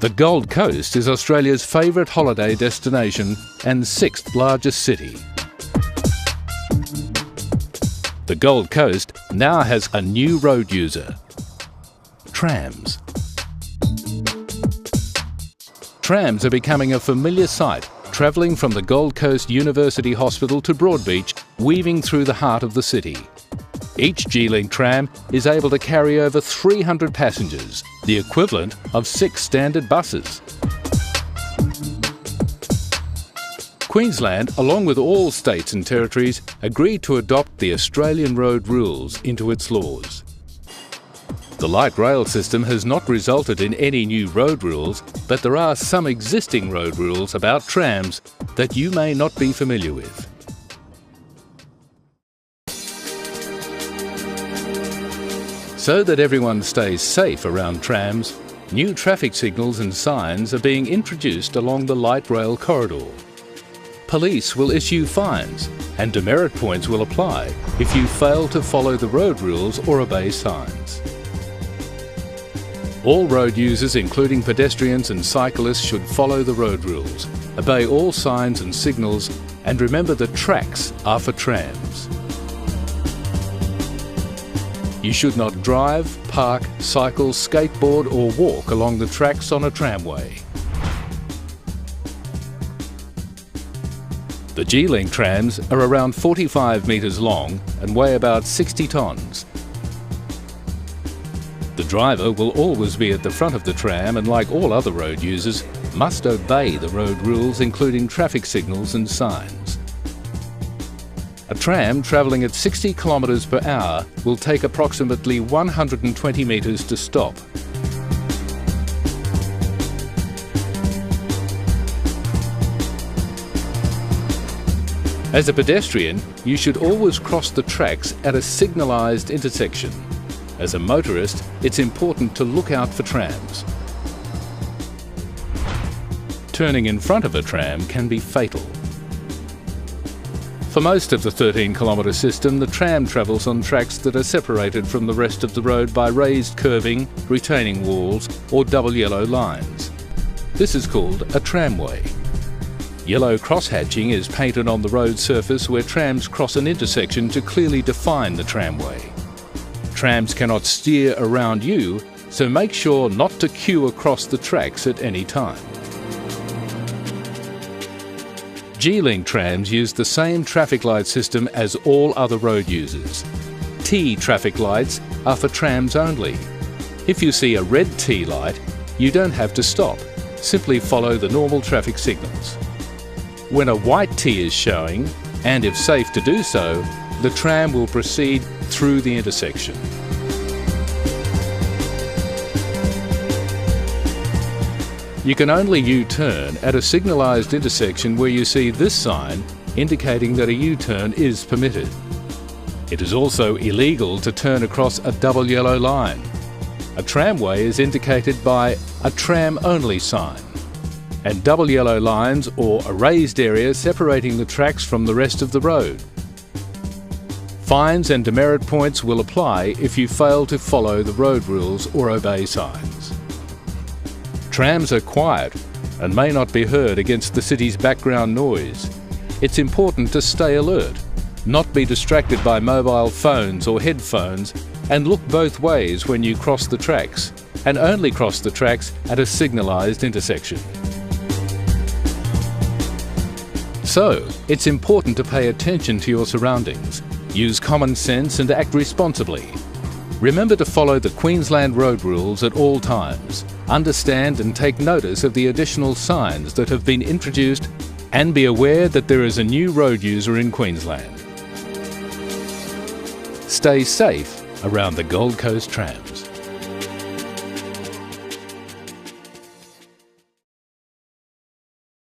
The Gold Coast is Australia's favourite holiday destination and 6th largest city. The Gold Coast now has a new road user: trams. Trams are becoming a familiar sight, travelling from the Gold Coast University Hospital to Broadbeach, weaving through the heart of the city. Each G-Link tram is able to carry over 300 passengers, the equivalent of 6 standard buses. Queensland, along with all states and territories, agreed to adopt the Australian road rules into its laws. The light rail system has not resulted in any new road rules, but there are some existing road rules about trams that you may not be familiar with. So that everyone stays safe around trams, new traffic signals and signs are being introduced along the light rail corridor. Police will issue fines and demerit points will apply if you fail to follow the road rules or obey signs. All road users, including pedestrians and cyclists, should follow the road rules, obey all signs and signals, and remember that tracks are for trams. You should not drive, park, cycle, skateboard or walk along the tracks on a tramway. The G-Link trams are around 45 metres long and weigh about 60 tonnes. The driver will always be at the front of the tram and, like all other road users, must obey the road rules, including traffic signals and signs. A tram travelling at 60 km per hour will take approximately 120 metres to stop. As a pedestrian, you should always cross the tracks at a signalised intersection. As a motorist, it's important to look out for trams. Turning in front of a tram can be fatal. For most of the 13-kilometre system, the tram travels on tracks that are separated from the rest of the road by raised curbing, retaining walls or double yellow lines. This is called a tramway. Yellow crosshatching is painted on the road surface where trams cross an intersection to clearly define the tramway. Trams cannot steer around you, so make sure not to queue across the tracks at any time. G-Link trams use the same traffic light system as all other road users. T traffic lights are for trams only. If you see a red T light, you don't have to stop. Simply follow the normal traffic signals. When a white T is showing, and if safe to do so, the tram will proceed through the intersection. You can only U-turn at a signalised intersection where you see this sign indicating that a U-turn is permitted. It is also illegal to turn across a double yellow line. A tramway is indicated by a tram-only sign, and double yellow lines or a raised area separating the tracks from the rest of the road. Fines and demerit points will apply if you fail to follow the road rules or obey signs. Trams are quiet and may not be heard against the city's background noise. It's important to stay alert, not be distracted by mobile phones or headphones, and look both ways when you cross the tracks, and only cross the tracks at a signalised intersection. So, it's important to pay attention to your surroundings, use common sense and act responsibly. Remember to follow the Queensland road rules at all times. Understand and take notice of the additional signs that have been introduced, and be aware that there is a new road user in Queensland. Stay safe around the Gold Coast trams.